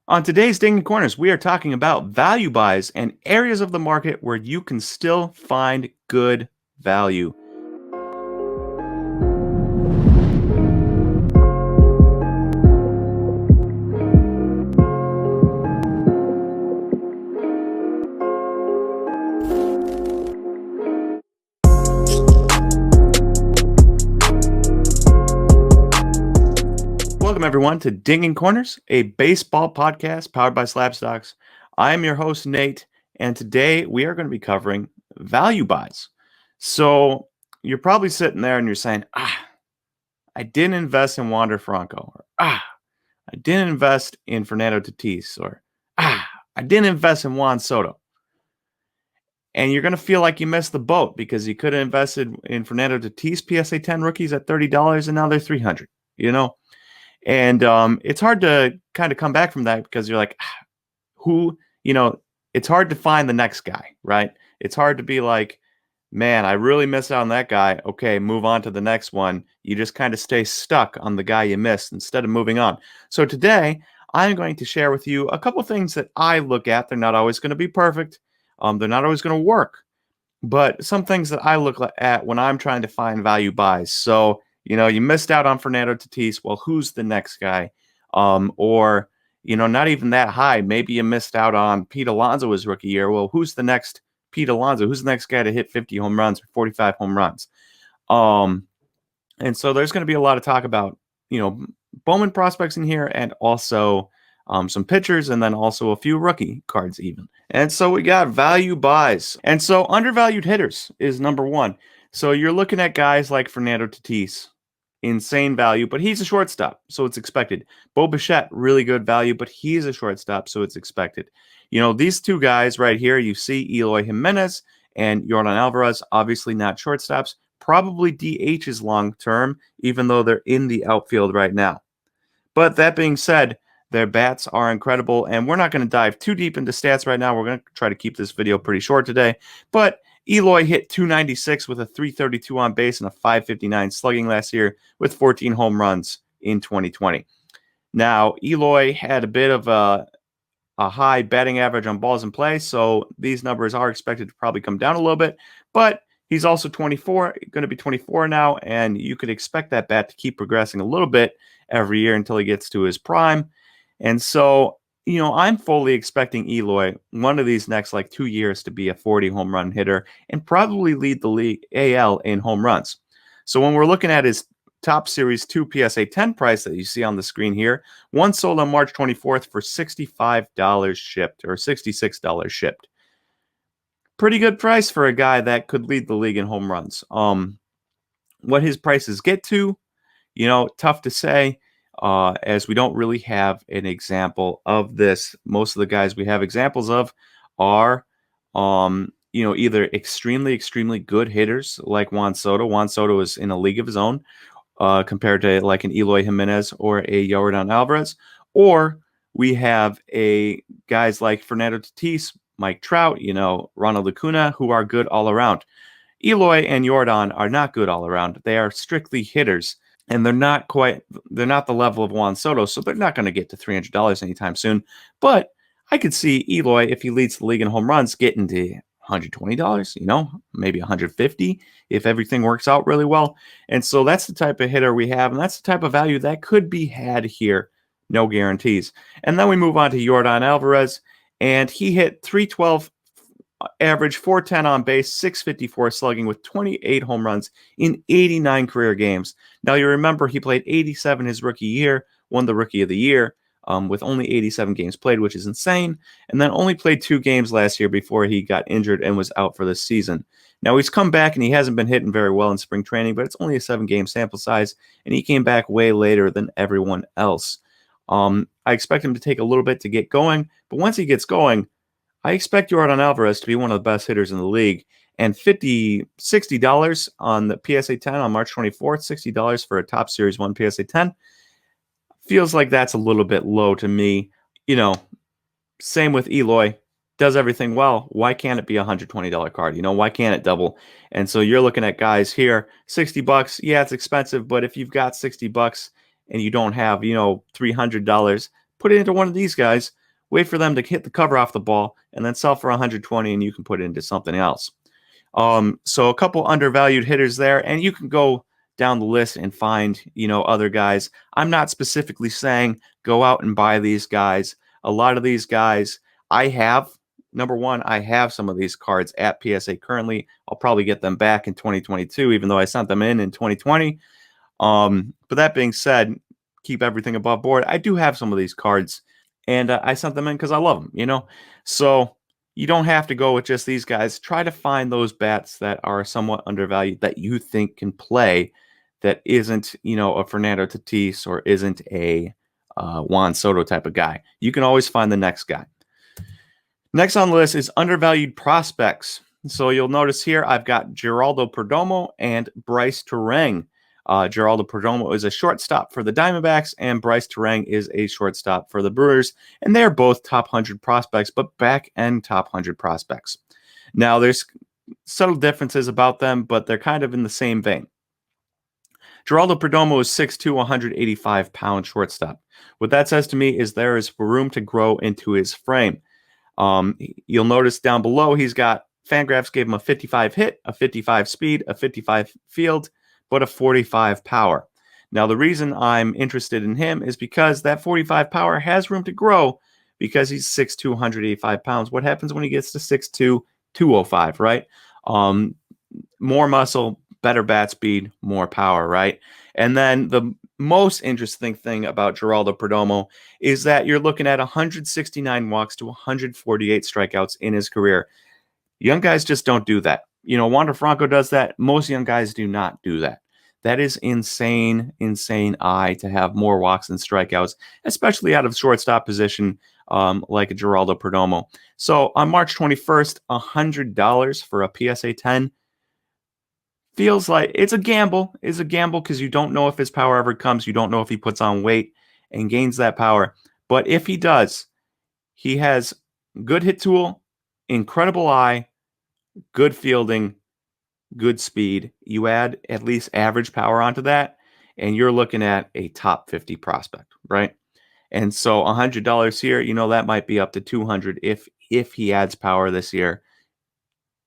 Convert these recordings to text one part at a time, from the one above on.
On today's Ding Corners, we are talking about value buys and areas of the market where you can still find good value. Welcome, everyone, to Ding Corners, a baseball podcast powered by SlabStox. I am your host, Nate, and today we are going to be covering value buys. So you're probably sitting there and you're saying, I didn't invest in Wander Franco, or I didn't invest in Fernando Tatis, or I didn't invest in Juan Soto. And you're going to feel like you missed the boat because you could have invested in Fernando Tatis PSA 10 rookies at $30 and now they're $300, you know? And it's hard to kind of come back from that because you're like, it's hard to find the next guy, right? It's hard to be like, man, I really missed out on that guy. Okay, move on to the next one. You just kind of stay stuck on the guy you missed instead of moving on. So today, I'm going to share with you a couple things that I look at. They're not always going to be perfect. They're not always going to work. But some things that I look at when I'm trying to find value buys. So, you missed out on Fernando Tatis. Well, who's the next guy? Or, not even that high. Maybe you missed out on Pete Alonso his rookie year. Well, who's the next Pete Alonso? Who's the next guy to hit 50 home runs or 45 home runs? And so there's going to be a lot of talk about, Bowman prospects in here and also some pitchers and then also a few rookie cards even. And so we got value buys. And so undervalued hitters is number one. So you're looking at guys like Fernando Tatis, insane value, but he's a shortstop, so it's expected. Bo Bichette, really good value, but he's a shortstop, so it's expected. These two guys right here, you see Eloy Jimenez and Yordan Alvarez, obviously not shortstops, probably DHs long term, even though they're in the outfield right now. But that being said, their bats are incredible, and we're not going to dive too deep into stats right now. We're going to try to keep this video pretty short today, but Eloy hit 296 with a 332 on base and a 559 slugging last year with 14 home runs in 2020. Now, Eloy had a bit of a high batting average on balls in play, so these numbers are expected to probably come down a little bit, but he's also 24, going to be 24 now, and you could expect that bat to keep progressing a little bit every year until he gets to his prime. And so, I'm fully expecting Eloy one of these next 2 years to be a 40 home run hitter and probably lead the league AL in home runs. So when we're looking at his top series 2 PSA 10 price that you see on the screen here, one sold on March 24th for $65 shipped or $66 shipped. Pretty good price for a guy that could lead the league in home runs. What his prices get to, tough to say. As we don't really have an example of this. Most of the guys we have examples of are, either extremely, extremely good hitters like Juan Soto. Juan Soto is in a league of his own compared to like an Eloy Jimenez or a Yordan Alvarez. Or we have guys like Fernando Tatis, Mike Trout, Ronald Acuna, who are good all around. Eloy and Yordan are not good all around. They are strictly hitters. And they're not the level of Juan Soto, so they're not going to get to $300 anytime soon. But I could see Eloy, if he leads the league in home runs, getting to $120, maybe $150 if everything works out really well. And so that's the type of hitter we have, and that's the type of value that could be had here. No guarantees. And then we move on to Yordan Alvarez, and he hit 312 average, 410 on base, 654 slugging with 28 home runs in 89 career games. Now, you remember he played 87 his rookie year, won the Rookie of the Year with only 87 games played, which is insane, and then only played 2 games last year before he got injured and was out for the season. Now, he's come back, and he hasn't been hitting very well in spring training, but it's only a 7-game sample size, and he came back way later than everyone else. I expect him to take a little bit to get going, but once he gets going, I expect Yordan Alvarez to be one of the best hitters in the league. And $60 on the PSA 10 on March 24th, $60 for a top series 1 PSA 10. Feels like that's a little bit low to me. Same with Eloy. Does everything well. Why can't it be a $120 card? Why can't it double? And so you're looking at guys here, $60. Yeah, it's expensive, but if you've got $60 and you don't have, $300 put it into one of these guys, wait for them to hit the cover off the ball, and then sell for 120, and you can put it into something else. So a couple undervalued hitters there, and you can go down the list and find, other guys. I'm not specifically saying go out and buy these guys. A lot of these guys I have. Number one, I have some of these cards at PSA currently. I'll probably get them back in 2022, even though I sent them in 2020. But that being said, keep everything above board. I do have some of these cards, and I sent them in because I love them, So you don't have to go with just these guys. Try to find those bats that are somewhat undervalued that you think can play, that isn't, a Fernando Tatis or isn't a Juan Soto type of guy. You can always find the next guy. Next on the list is undervalued prospects. So you'll notice here I've got Geraldo Perdomo and Bryce Terang. Geraldo Perdomo is a shortstop for the Diamondbacks, and Bryce Terang is a shortstop for the Brewers. And they're both top 100 prospects, but back-end top 100 prospects. Now, there's subtle differences about them, but they're kind of in the same vein. Geraldo Perdomo is 6'2", 185-pound shortstop. What that says to me is there is room to grow into his frame. You'll notice down below he's got Fangraphs gave him a 55 hit, a 55 speed, a 55 field, but a 45 power. Now, the reason I'm interested in him is because that 45 power has room to grow because he's 6'2", 185 pounds. What happens when he gets to 6'2", 205, right? More muscle, better bat speed, more power, right? And then the most interesting thing about Geraldo Perdomo is that you're looking at 169 walks to 148 strikeouts in his career. Young guys just don't do that. Wander Franco does that. Most young guys do not do that. That is insane eye to have more walks and strikeouts, especially out of shortstop position like a Geraldo Perdomo. So on March 21st, $100 for a PSA 10 feels like it's a gamble. It's a gamble because you don't know if his power ever comes. You don't know if he puts on weight and gains that power. But if he does, he has good hit tool, incredible eye, good fielding, good speed. You add at least average power onto that, and you're looking at a top 50 prospect, right? And so $100 here, that might be up to $200 if he adds power this year.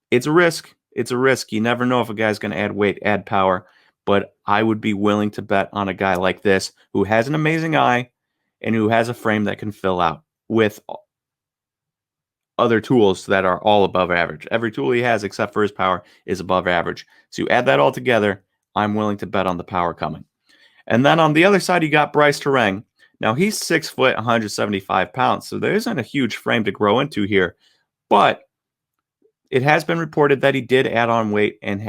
It's a risk. It's a risk. You never know if a guy's going to add weight, add power, but I would be willing to bet on a guy like this who has an amazing eye and who has a frame that can fill out with other tools that are all above average. Every tool he has except for his power is above average. So you add that all together, I'm willing to bet on the power coming. And then on the other side, you got Bryce Terang. Now he's 6 foot, 175 pounds, so there isn't a huge frame to grow into here, but it has been reported that he did add on weight and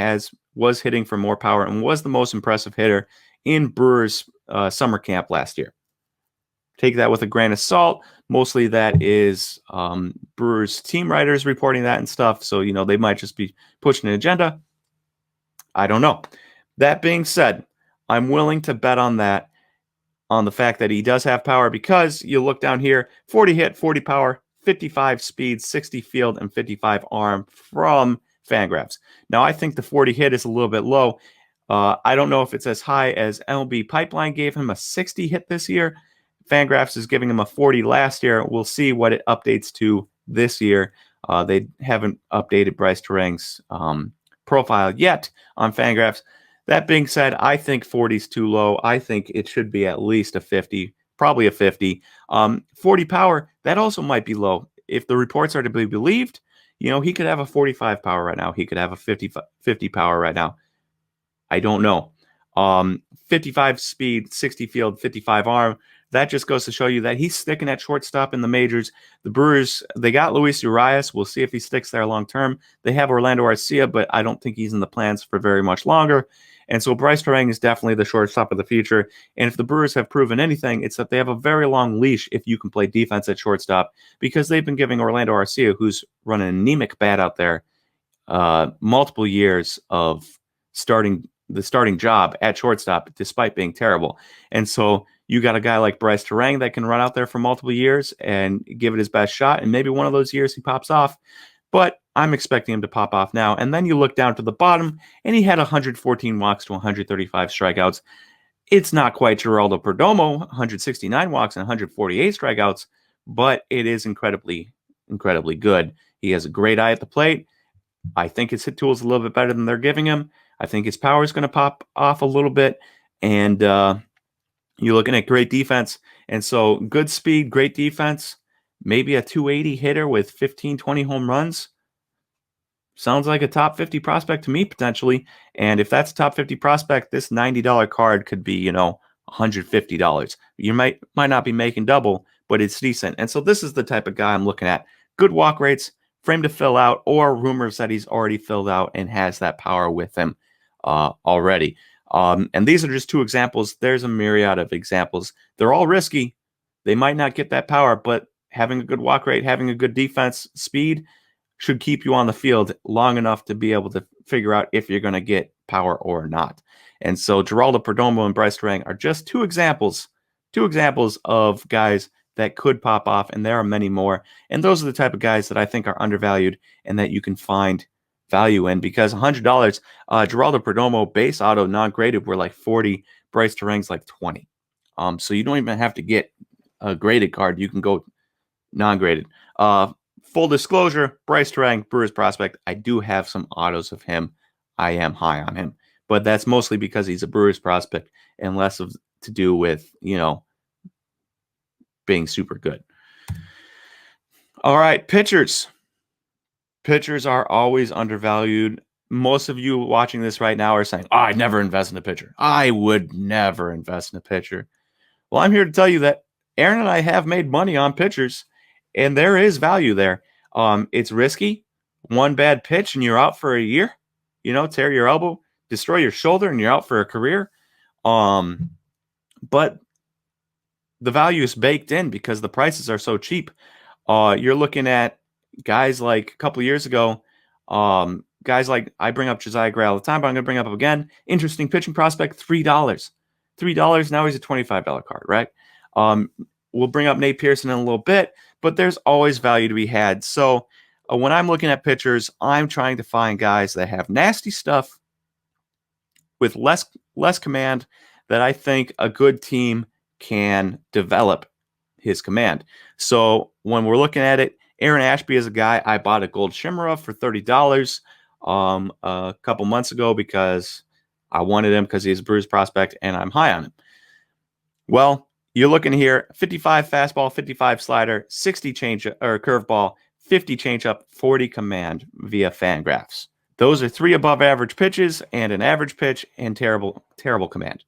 was hitting for more power and was the most impressive hitter in Brewers summer camp last year. Take that with a grain of salt. Mostly that is Brewers team writers reporting that and stuff. So, they might just be pushing an agenda. I don't know. That being said, I'm willing to bet on that, on the fact that he does have power, because you look down here, 40 hit, 40 power, 55 speed, 60 field, and 55 arm from Fangraphs. Now, I think the 40 hit is a little bit low. I don't know if it's as high as MLB Pipeline gave him a 60 hit this year. Fangraphs is giving him a 40 last year. We'll see what it updates to this year. They haven't updated Bryce Terang's profile yet on Fangraphs. That being said, I think 40 is too low. I think it should be at least a 50, probably a 50. 40 power, that also might be low. If the reports are to be believed, he could have a 45 power right now. He could have a 50 power right now. I don't know. 55 speed, 60 field, 55 arm. That just goes to show you that he's sticking at shortstop in the majors. The Brewers, they got Luis Urias. We'll see if he sticks there long term. They have Orlando Arcia, but I don't think he's in the plans for very much longer. And so Bryce Terang is definitely the shortstop of the future. And if the Brewers have proven anything, it's that they have a very long leash if you can play defense at shortstop, because they've been giving Orlando Arcia, who's running an anemic bat out there, multiple years of starting job at shortstop despite being terrible. And so you got a guy like Bryce Terang that can run out there for multiple years and give it his best shot, and maybe one of those years he pops off. But I'm expecting him to pop off now. And then you look down to the bottom, and he had 114 walks to 135 strikeouts. It's not quite Geraldo Perdomo, 169 walks and 148 strikeouts, but it is incredibly, incredibly good. He has a great eye at the plate. I think his hit tool is a little bit better than they're giving him. I think his power is going to pop off a little bit. And you're looking at great defense. And so good speed, great defense, maybe a 280 hitter with 15, 20 home runs. Sounds like a top 50 prospect to me, potentially. And if that's a top 50 prospect, this $90 card could be, $150. You might not be making double, but it's decent. And so this is the type of guy I'm looking at. Good walk rates, frame to fill out, or rumors that he's already filled out and has that power with him already. And these are just two examples. There's a myriad of examples. They're all risky. They might not get that power, but having a good walk rate, having a good defense, speed, should keep you on the field long enough to be able to figure out if you're going to get power or not. And so Geraldo Perdomo and Bryce Terang are just two examples of guys that could pop off, and there are many more. And those are the type of guys that I think are undervalued and that you can find value in, because $100, Geraldo Perdomo base auto non-graded were like 40, Bryce Terang's like 20. So you don't even have to get a graded card. You can go non-graded. Full disclosure, Bryce Terang, Brewers prospect. I do have some autos of him. I am high on him, but that's mostly because he's a Brewers prospect and less of to do with, being super good. All right, pitchers. Pitchers are always undervalued. Most of you watching this right now are saying, I'd never invest in a pitcher. I would never invest in a pitcher. Well, I'm here to tell you that Aaron and I have made money on pitchers, and there is value there. It's risky. One bad pitch and you're out for a year. Tear your elbow, destroy your shoulder, and you're out for a career. But the value is baked in because the prices are so cheap. You're looking at guys like a couple of years ago, guys like, I bring up Josiah Gray all the time, but I'm going to bring up again. Interesting pitching prospect, $3. $3, now he's a $25 card, right? We'll bring up Nate Pearson in a little bit, but there's always value to be had. So when I'm looking at pitchers, I'm trying to find guys that have nasty stuff with less command that I think a good team can develop his command. So when we're looking at it, Aaron Ashby is a guy I bought a gold shimmer of for $30 a couple months ago because I wanted him because he's a Brewers prospect and I'm high on him. Well, you're looking here, 55 fastball, 55 slider, 60 change or curveball, 50 changeup, 40 command via Fangraphs. Those are 3 above average pitches and an average pitch and terrible command.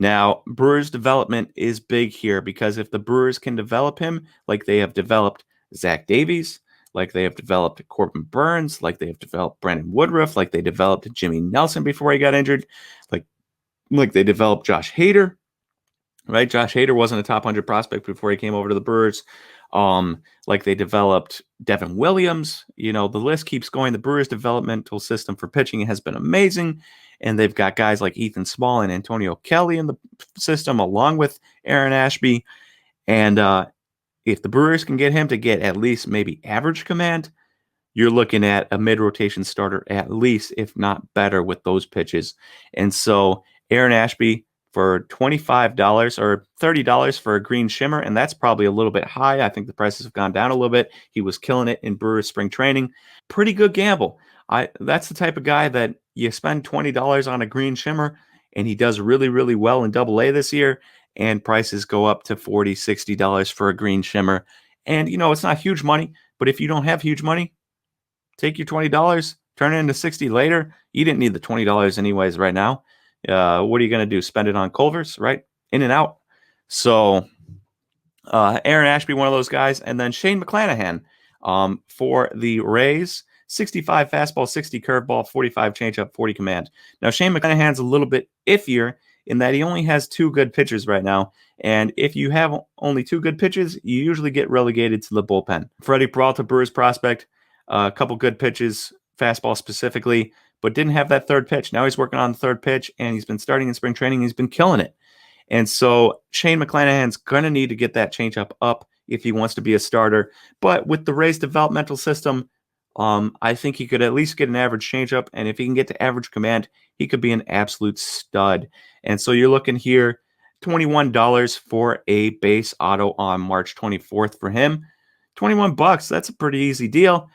Now, Brewers development is big here because if the Brewers can develop him like they have developed Zach Davies, like they have developed Corbin Burns, like they have developed Brandon Woodruff, like they developed Jimmy Nelson before he got injured, like they developed Josh Hader, right? Josh Hader wasn't a top 100 prospect before he came over to the Brewers. Like they developed Devin Williams. The list keeps going. The Brewers developmental system for pitching has been amazing. And they've got guys like Ethan Small and Antonio Kelly in the system, along with Aaron Ashby. And if the Brewers can get him to get at least maybe average command, you're looking at a mid-rotation starter at least, if not better, with those pitches. And so Aaron Ashby for $25 or $30 for a green shimmer, and that's probably a little bit high. I think the prices have gone down a little bit. He was killing it in Brewers spring training. Pretty good gamble. That's the type of guy that you spend $20 on a green shimmer, and he does really, really well in Double-A this year, and prices go up to $40, $60 for a green shimmer. And, it's not huge money, but if you don't have huge money, take your $20, turn it into $60 later. You didn't need the $20 anyways right now. What are you going to do? Spend it on Culvers, right? In and out. So Aaron Ashby, one of those guys. And then Shane McClanahan for the Rays, 65 fastball, 60 curveball, 45 changeup, 40 command. Now, Shane McClanahan's a little bit iffier in that he only has 2 good pitchers right now. And if you have only 2 good pitches, you usually get relegated to the bullpen. Freddie Peralta, Brewers prospect, a couple good pitches, fastball specifically, but didn't have that third pitch. Now he's working on the third pitch, and he's been starting in spring training. He's been killing it. And so Shane McClanahan's going to need to get that changeup up if he wants to be a starter. But with the Rays developmental system, I think he could at least get an average changeup, and if he can get to average command, he could be an absolute stud. And so you're looking here, $21 for a base auto on March 24th for him. 21 bucks, that's a pretty easy deal.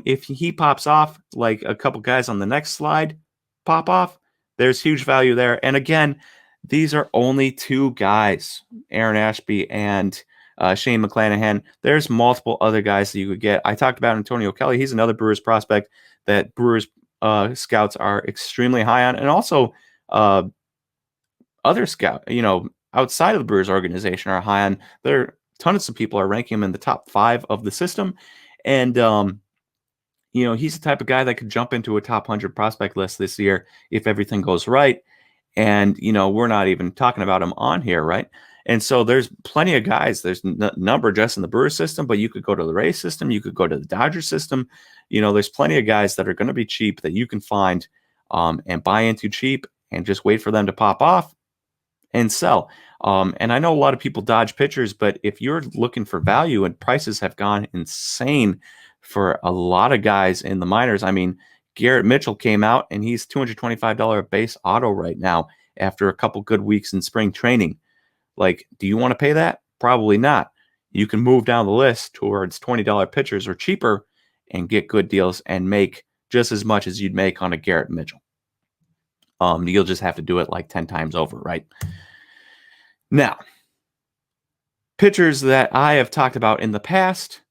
If he pops off like a couple guys on the next slide pop off, there's huge value there. And again, these are only two guys, Aaron Ashby and Shane McClanahan. There's multiple other guys that you could get. I talked about Antonio Kelly. He's another Brewers prospect that Brewers scouts are extremely high on, and also other outside of the Brewers organization are high on. There, tons of people are ranking him in the top 5 of the system, and he's the type of guy that could jump into a top 100 prospect list this year if everything goes right. And, we're not even talking about him on here, right? And so there's plenty of guys. There's number just in the Brewers system, but you could go to the Rays system. You could go to the Dodgers system. There's plenty of guys that are going to be cheap that you can find and buy into cheap and just wait for them to pop off and sell. And I know a lot of people dodge pitchers, but if you're looking for value, and prices have gone insane for a lot of guys in the minors. I mean, Garrett Mitchell came out and he's $225 base auto right now after a couple good weeks in spring training. Like, do you want to pay that? Probably not. You can move down the list towards $20 pitchers or cheaper and get good deals and make just as much as you'd make on a Garrett Mitchell. You'll just have to do it like 10 times over, right? Now, pitchers that I have talked about in the past,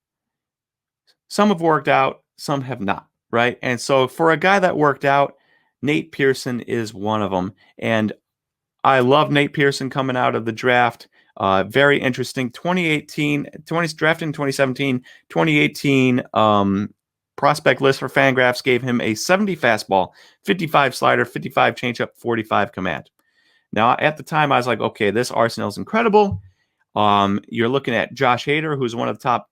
some have worked out, some have not, right? And so for a guy that worked out, Nate Pearson is one of them. And I love Nate Pearson coming out of the draft. Very interesting. 2018, drafted in 2017, 2018 prospect list for Fangraphs gave him a 70 fastball, 55 slider, 55 changeup, 45 command. Now, at the time, I was like, okay, this arsenal is incredible. You're looking at Josh Hader, who's one of the top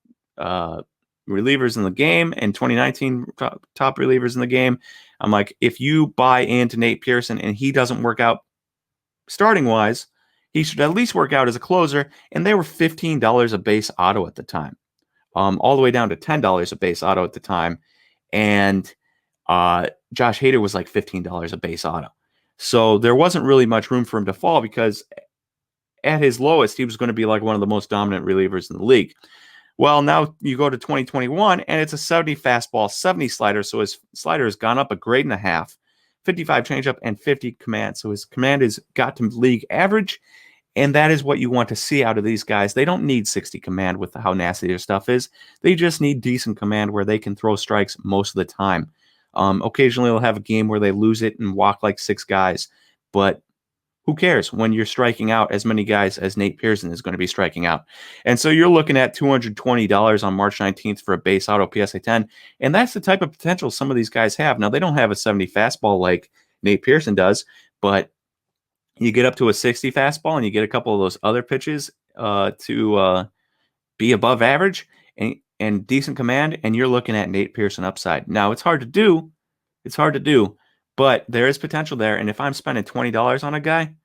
relievers in the game, and 2019 top relievers in the game. I'm like, if you buy into Nate Pearson and he doesn't work out starting wise, he should at least work out as a closer. And they were $15 a base auto at the time, all the way down to $10 a base auto at the time. And Josh Hader was like $15 a base auto. So there wasn't really much room for him to fall, because at his lowest, he was going to be like one of the most dominant relievers in the league. Well, now you go to 2021, and it's a 70 fastball, 70 slider. So his slider has gone up a grade and a half, 55 changeup, and 50 command. So his command has got to league average, and that is what you want to see out of these guys. They don't need 60 command with how nasty their stuff is. They just need decent command where they can throw strikes most of the time. Occasionally, they'll have a game where they lose it and walk like 6 guys, but who cares when you're striking out as many guys as Nate Pearson is going to be striking out? And so you're looking at $220 on March 19th for a base auto PSA 10. And that's the type of potential some of these guys have. Now, they don't have a 70 fastball like Nate Pearson does, but you get up to a 60 fastball and you get a couple of those other pitches to be above average and decent command, and you're looking at Nate Pearson upside. Now, it's hard to do. But there is potential there, and if I'm spending $20 on a guy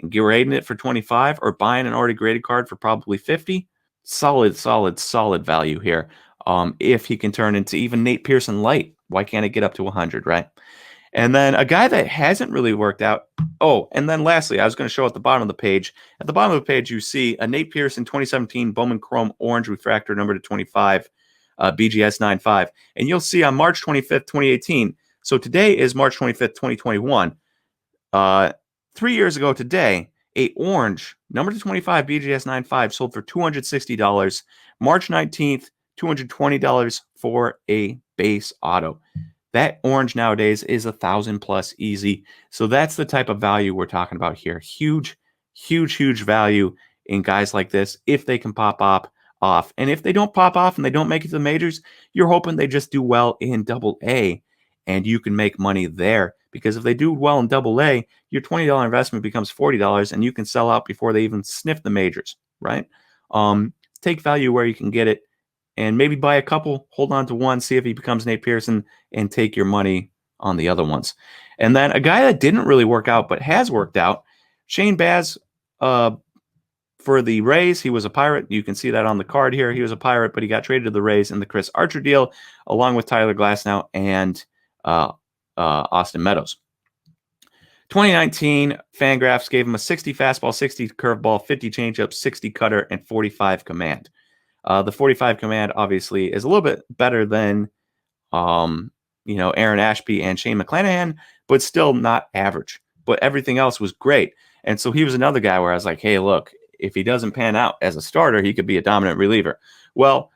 and grading it for 25 or buying an already graded card for probably 50, solid value here. If he can turn into even Nate Pearson light, why can't it get up to 100, right? And then a guy that hasn't really worked out. Oh, and then lastly, I was going to show at the bottom of the page. At the bottom of the page, you see a Nate Pearson 2017 Bowman Chrome Orange Refractor number to 25, BGS 95. And you'll see on March 25th, 2018. So today is March 25th, 2021. 3 years ago today, a orange number to 25 BGS 95 sold for $260. March 19th, $220 for a base auto. That orange nowadays is $1,000+ easy. So that's the type of value we're talking about here. Huge value in guys like this if they can pop off. And if they don't pop off and they don't make it to the majors, you're hoping they just do well in Double-A, and you can make money there. Because if they do well in Double-A, your $20 investment becomes $40, and you can sell out before they even sniff the majors, right? Take value where you can get it, and maybe buy a couple, hold on to one, see if he becomes Nate Pearson, and take your money on the other ones. And then a guy that didn't really work out but has worked out, Shane Baz, For the Rays, he was a Pirate. You can see that on the card here. He was a Pirate, but he got traded to the Rays in the Chris Archer deal, along with Tyler Glasnow and Austin Meadows. 2019, Fangraphs gave him a 60 fastball, 60 curveball, 50 changeup, 60 cutter, and 45 command. The 45 command obviously is a little bit better than Aaron Ashby and Shane McClanahan, but still not average. But everything else was great. And so he was another guy where I was like, hey, look, if he doesn't pan out as a starter, he could be a dominant reliever. Well,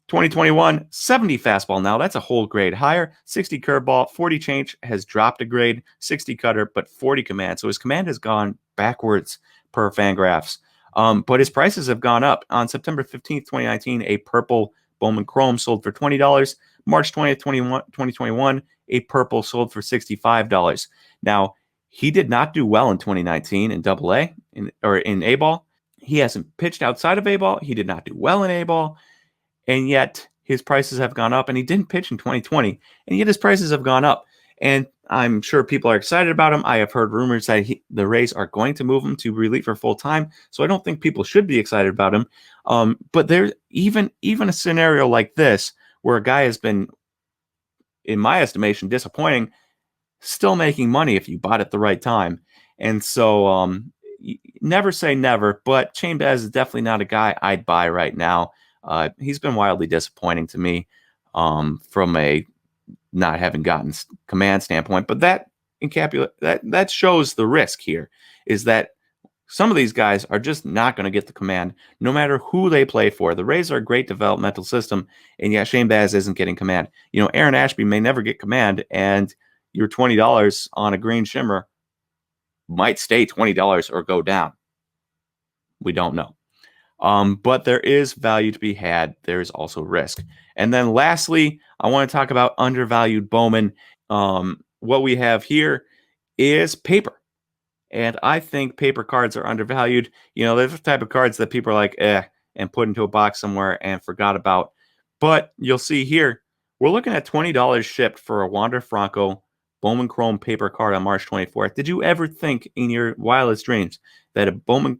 2021, 70 fastball now. That's a whole grade higher. 60 curveball, 40 change has dropped a grade, 60 cutter, but 40 command. So his command has gone backwards per Fangraphs. But his prices have gone up. On September 15th, 2019, a purple Bowman Chrome sold for $20. March 20th, 2021, a purple sold for $65. Now, he did not do well in 2019 in AA or in A-ball. He hasn't pitched outside of A-ball. He did not do well in A-ball. And yet his prices have gone up, and he didn't pitch in 2020, and yet his prices have gone up. And I'm sure people are excited about him. I have heard rumors that the Rays are going to move him to reliever full time, so I don't think people should be excited about him. But there's even a scenario like this where a guy has been, in my estimation, disappointing, still making money if you bought at the right time. And so never say never, but Shane Baz is definitely not a guy I'd buy right now. He's been wildly disappointing to me from a not having gotten command standpoint. But that shows the risk here is that some of these guys are just not going to get the command no matter who they play for. The Rays are a great developmental system, and yet Shane Baz isn't getting command. Aaron Ashby may never get command, and your $20 on a green shimmer might stay $20 or go down. We don't know. But there is value to be had. There's also risk. And then lastly, I want to talk about undervalued Bowman. What we have here is paper. And I think paper cards are undervalued. They're the type of cards that people are like, and put into a box somewhere and forgot about. But you'll see here, we're looking at $20 shipped for a Wander Franco Bowman Chrome paper card on March 24th. Did you ever think in your wildest dreams that a Bowman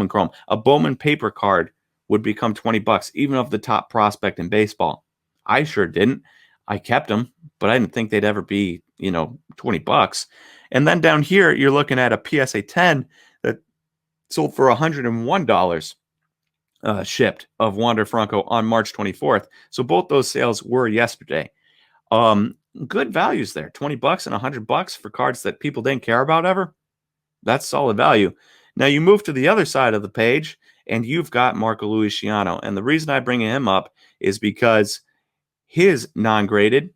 Chrome, a Bowman paper card would become $20, even of the top prospect in baseball? I sure didn't. I kept them, but I didn't think they'd ever be, $20. And then down here, you're looking at a PSA 10 that sold for $101 shipped of Wander Franco on March 24th. So both those sales were yesterday. Good values there, $20 and $100 for cards that people didn't care about ever. That's solid value. Now you move to the other side of the page, and you've got Marco Luciano. And the reason I bring him up is because his non-graded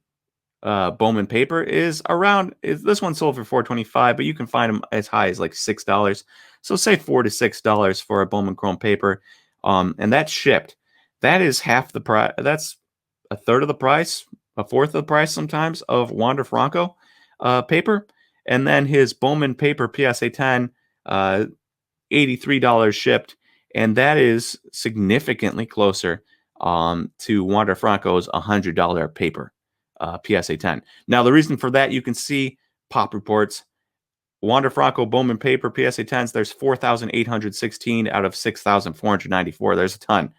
Bowman paper is this one sold for $4.25, but you can find them as high as like $6. So say $4 to $6 for a Bowman Chrome paper, and that's shipped. That is half the price. That's a third of the price, a fourth of the price sometimes of Wander Franco paper. And then his Bowman paper PSA 10, $83 shipped, and that is significantly closer to Wander Franco's $100 paper PSA 10. Now, the reason for that, you can see Pop Reports. Wander Franco Bowman paper PSA 10s, there's 4,816 out of 6,494. There's a ton.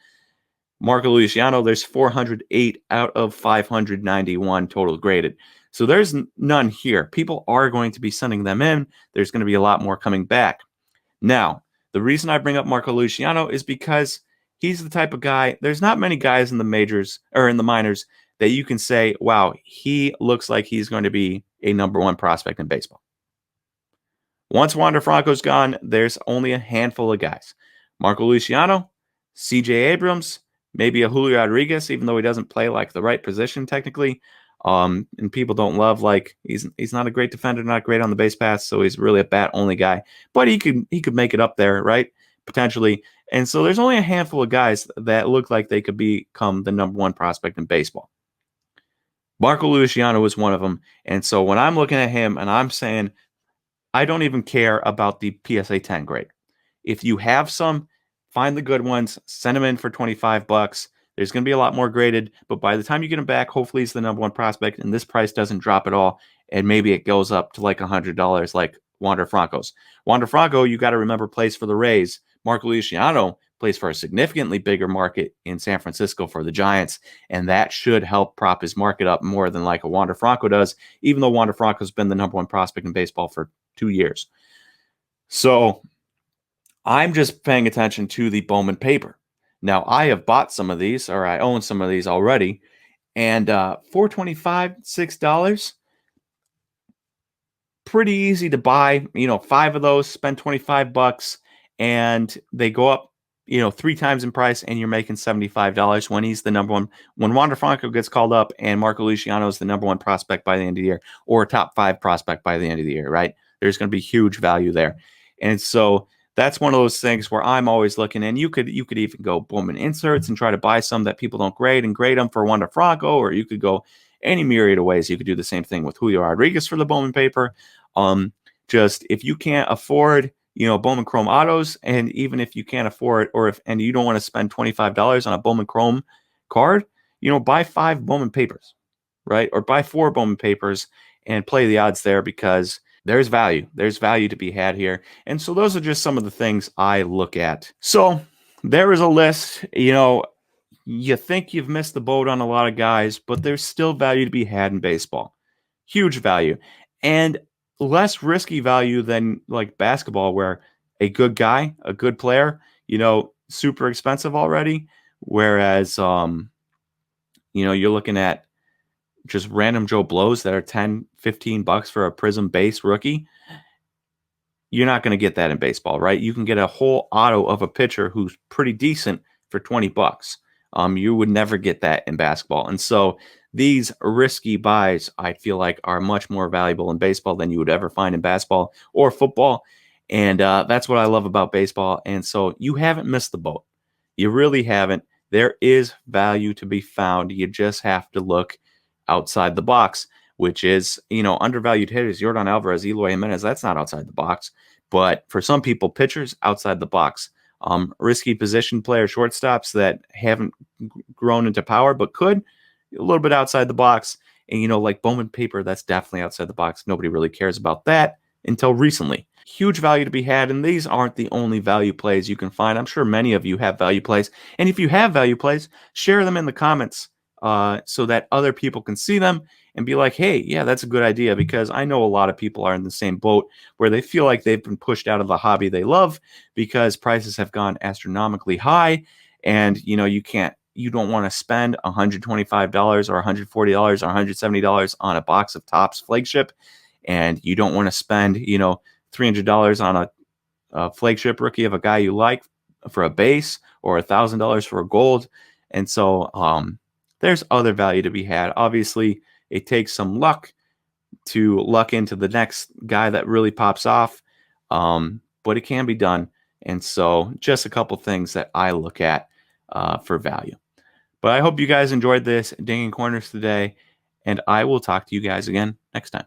Marco Luciano, there's 408 out of 591 total graded. So there's none here. People are going to be sending them in. There's going to be a lot more coming back. Now, the reason I bring up Marco Luciano is because he's the type of guy, there's not many guys in the majors or in the minors that you can say, wow, he looks like he's going to be a number one prospect in baseball. Once Wander Franco's gone, there's only a handful of guys. Marco Luciano, CJ Abrams, maybe a Julio Rodriguez, even though he doesn't play like the right position technically. And people don't love, like, he's not a great defender, not great on the base pass, so he's really a bat only guy. But he could make it up there, right? Potentially. And so there's only a handful of guys that look like they could become the number one prospect in baseball. Marco Luciano was one of them. And so when I'm looking at him and I'm saying, I don't even care about the PSA 10 grade. If you have some, find the good ones, send them in for $25. There's going to be a lot more graded, but by the time you get him back, hopefully he's the number one prospect, and this price doesn't drop at all, and maybe it goes up to like $100 like Wander Franco's. Wander Franco, you got to remember, plays for the Rays, Marco Luciano plays for a significantly bigger market in San Francisco for the Giants, and that should help prop his market up more than like a Wander Franco does, even though Wander Franco's been the number one prospect in baseball for 2 years. So I'm just paying attention to the Bowman paper. Now, I have bought some of these, or I own some of these already, and $4.25, $6, pretty easy to buy. 5 of those, spend $25, and they go up, 3 times in price, and you're making $75 when he's the number one. When Wander Franco gets called up and Marco Luciano is the number one prospect by the end of the year, or a top 5 prospect by the end of the year, right? There's going to be huge value there. And so that's one of those things where I'm always looking, and you could even go Bowman inserts and try to buy some that people don't grade and grade them for Wander Franco, or you could go any myriad of ways. You could do the same thing with Julio Rodriguez for the Bowman paper. Just if you can't afford, Bowman Chrome autos, and even if you can't afford, and you don't want to spend $25 on a Bowman Chrome card, buy 5 Bowman papers, right? Or buy 4 Bowman papers and play the odds there, because there's value. There's value to be had here. And so those are just some of the things I look at. So there is a list. You think you've missed the boat on a lot of guys, but there's still value to be had in baseball. Huge value. And less risky value than like basketball, where a good guy, a good player, super expensive already. Whereas, you're looking at just random Joe Blows that are $10, $15 for a Prism base rookie. You're not going to get that in baseball, right? You can get a whole auto of a pitcher who's pretty decent for $20. You would never get that in basketball. And so these risky buys, I feel like, are much more valuable in baseball than you would ever find in basketball or football. And that's what I love about baseball. And so you haven't missed the boat. You really haven't. There is value to be found. You just have to look outside the box, which is, undervalued hitters, Yordan Alvarez, Eloy Jimenez. That's not outside the box. But for some people, pitchers, outside the box. Risky position player shortstops that haven't grown into power but could, a little bit outside the box. And, like Bowman paper, that's definitely outside the box. Nobody really cares about that until recently. Huge value to be had, and these aren't the only value plays you can find. I'm sure many of you have value plays. And if you have value plays, share them in the comments so that other people can see them and be like, hey, yeah, that's a good idea, because I know a lot of people are in the same boat where they feel like they've been pushed out of the hobby they love because prices have gone astronomically high, and you don't want to spend $125 or $140 or $170 on a box of Topps flagship, and you don't want to spend $300 on a flagship rookie of a guy you like for a base, or $1,000 for a gold. And so there's other value to be had. Obviously, it takes some luck to luck into the next guy that really pops off, but it can be done. And so just a couple things that I look at for value. But I hope you guys enjoyed this Dinging Corners today, and I will talk to you guys again next time.